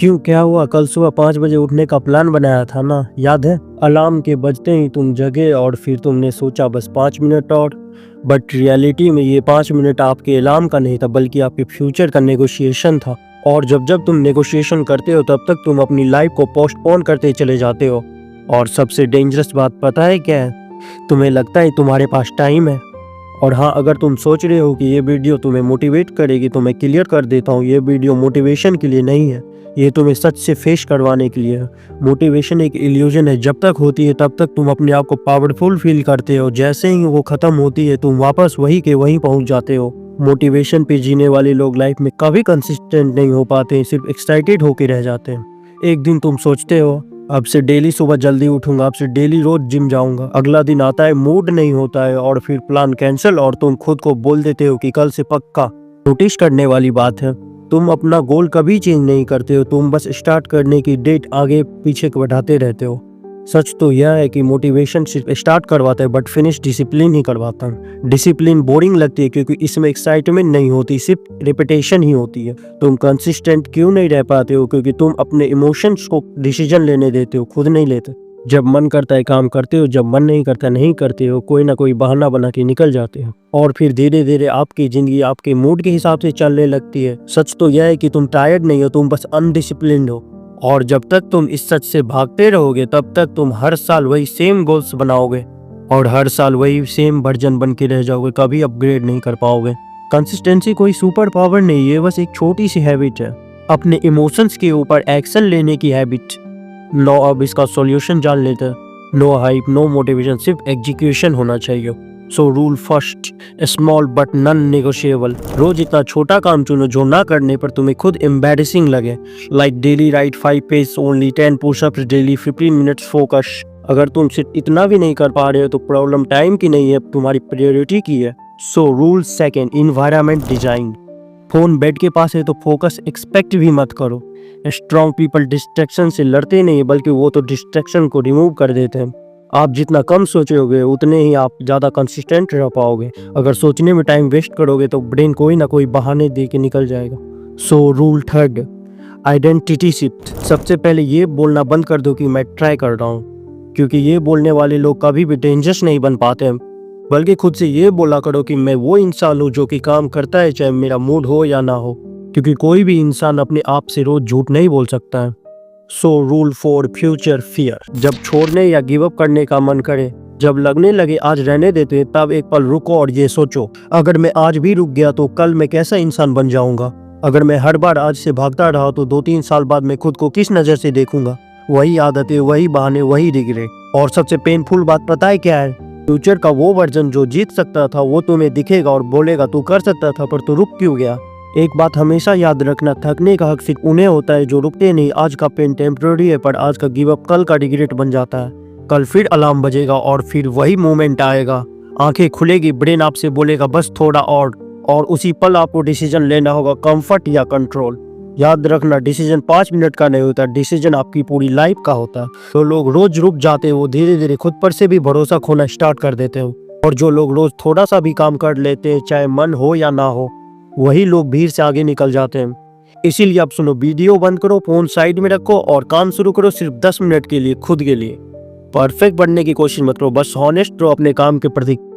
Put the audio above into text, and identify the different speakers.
Speaker 1: क्यों, क्या हुआ? कल सुबह 5 बजे उठने का प्लान बनाया था ना, याद है? अलार्म के बजते ही तुम जगे और फिर तुमने सोचा बस 5 मिनट और। बट रियलिटी में ये 5 मिनट आपके अलार्म का नहीं था, बल्कि आपके फ्यूचर का नेगोशिएशन था। और जब जब तुम नेगोशिएशन करते हो तब तक तुम अपनी लाइफ को पोस्टपोन करते चले जाते हो। और सबसे डेंजरस बात पता है क्या है? तुम्हें लगता है तुम्हारे पास टाइम है। और हाँ, अगर तुम सोच रहे हो कि ये वीडियो तुम्हें मोटिवेट करेगी तो मैं क्लियर कर देता हूँ, ये वीडियो मोटिवेशन के लिए नहीं है, ये तुम्हें सच से फेस करवाने के लिए है। मोटिवेशन एक इल्यूजन है, जब तक होती है तब तक तुम अपने आप को पावरफुल फील करते हो, जैसे ही वो खत्म होती है तुम वापस वही के वहीं पहुंच जाते हो। मोटिवेशन पे जीने वाले लोग लाइफ में कभी कंसिस्टेंट नहीं हो पाते, सिर्फ एक्साइटेड होके रह जाते हैं। एक दिन तुम सोचते हो अब से डेली सुबह जल्दी उठूंगा, अब से डेली रोज जिम जाऊंगा। अगला दिन आता है, मूड नहीं होता है और फिर प्लान कैंसिल और तुम खुद को बोल देते हो कि कल से पक्का। नोटिस करने वाली बात है, तुम अपना गोल कभी चेंज नहीं करते हो, तुम बस स्टार्ट करने की डेट आगे पीछे बढ़ाते रहते हो। सच तो यह है कि मोटिवेशन सिर्फ स्टार्ट करवाता है बट फिनिश डिसिप्लिन ही करवाता है। डिसिप्लिन बोरिंग लगती है क्योंकि इसमें एक्साइटमेंट नहीं होती, सिर्फ रिपीटेशन ही होती है। तुम कंसिस्टेंट क्यों नहीं रह पाते हो? क्योंकि तुम अपने इमोशंस को डिसीजन लेने देते हो, खुद नहीं लेते। जब मन करता है काम करते हो, जब मन नहीं करता नहीं करते हो, कोई ना कोई बहाना बना के निकल जाते हो और फिर धीरे धीरे आपकी जिंदगी आपके मूड के हिसाब से चलने लगती है। सच तो यह है कि तुम टायर्ड नहीं हो, तुम बस अनडिसिप्लिन्ड हो। और जब तक तुम इस सच से भागते रहोगे तब तक तुम हर साल वही सेम गोल्स बनाओगे और हर साल वही सेम वर्जन बन के रह जाओगे, कभी अपग्रेड नहीं कर पाओगे। कंसिस्टेंसी कोई सुपर पावर नहीं है, बस एक छोटी सी हैबिट है, अपने इमोशंस के ऊपर एक्शन लेने की हैबिट। लो, अब इसका सॉल्यूशन जान लेते हैं। नो हाइप, नो मोटिवेशन, सिर्फ एग्जीक्यूशन होना चाहिए। So rule first, small but non negotiable. रोज इतना छोटा काम चुनो जो ना करने पर तुम्हें खुद एम्बैरेसिंग लगे। Like daily right 5 page only, 10 pushups daily, 15 minutes focus. अगर तुम सिर्फ इतना भी नहीं कर पा रहे हो तो प्रॉब्लम टाइम की नहीं है, तुम्हारी प्रायोरिटी की है। So rule second, environment design. Phone bed के पास है तो फोकस एक्सपेक्ट भी मत करो। स्ट्रॉन्ग पीपल डिस्ट्रैक्शन से लड़ते नहीं, बल्कि वो तो डिस्ट्रैक्शन को रिमूव कर देते हैं। आप जितना कम सोचोगे उतने ही आप ज़्यादा कंसिस्टेंट रह पाओगे। अगर सोचने में टाइम वेस्ट करोगे तो ब्रेन कोई ना कोई बहाने दे के निकल जाएगा। So rule third, identity shift. सबसे पहले ये बोलना बंद कर दो कि मैं ट्राई कर रहा हूँ, क्योंकि ये बोलने वाले लोग कभी भी डेंजरस नहीं बन पाते हैं। बल्कि खुद से ये बोला करो कि मैं वो इंसान हूँ जो कि काम करता है चाहे मेरा मूड हो या ना हो, क्योंकि कोई भी इंसान अपने आप से रोज झूठ नहीं बोल सकता है। So rule 4, future fear. जब छोड़ने या गिव अप करने का मन करे, जब लगने लगे आज रहने देते हैं, तब एक पल रुको और ये सोचो, अगर मैं आज भी रुक गया तो कल मैं कैसा इंसान बन जाऊंगा। अगर मैं हर बार आज से भागता रहा तो 2-3 साल बाद मैं खुद को किस नज़र से देखूंगा। वही आदतें, वही बहाने, वही रिग्रेट। और सबसे पेनफुल बात पता है क्या है? फ्यूचर का वो वर्जन जो जीत सकता था वो तुम्हें दिखेगा और बोलेगा तू कर सकता था पर तू रुक क्यों गया। एक बात हमेशा याद रखना, थकने का हक सिर्फ उन्हें होता है जो रुकते नहीं। आज का पेन टेम्पररी है पर आज का गिव अप कल का रिग्रेट बन जाता है। कल फिर अलार्म बजेगा और फिर वही मोमेंट आएगा, आंखें खुलेगी, ब्रेन आपसे बोलेगा बस थोड़ा और उसी पल आपको डिसीजन लेना होगा, कंफर्ट या कंट्रोल। याद रखना, डिसीजन 5 मिनट का नहीं होता, डिसीजन आपकी पूरी लाइफ का होता है। तो लोग रोज रुक जाते हैं वो धीरे धीरे खुद पर से भी भरोसा खोना स्टार्ट कर देते हो, और जो लोग रोज थोड़ा सा भी काम कर लेते हैं चाहे मन हो या ना हो, वही लोग भीड़ से आगे निकल जाते हैं। इसीलिए अब सुनो, वीडियो बंद करो, फोन साइड में रखो और काम शुरू करो सिर्फ 10 मिनट के लिए, खुद के लिए। परफेक्ट बनने की कोशिश मत करो, बस हॉनेस्ट रहो अपने काम के प्रति।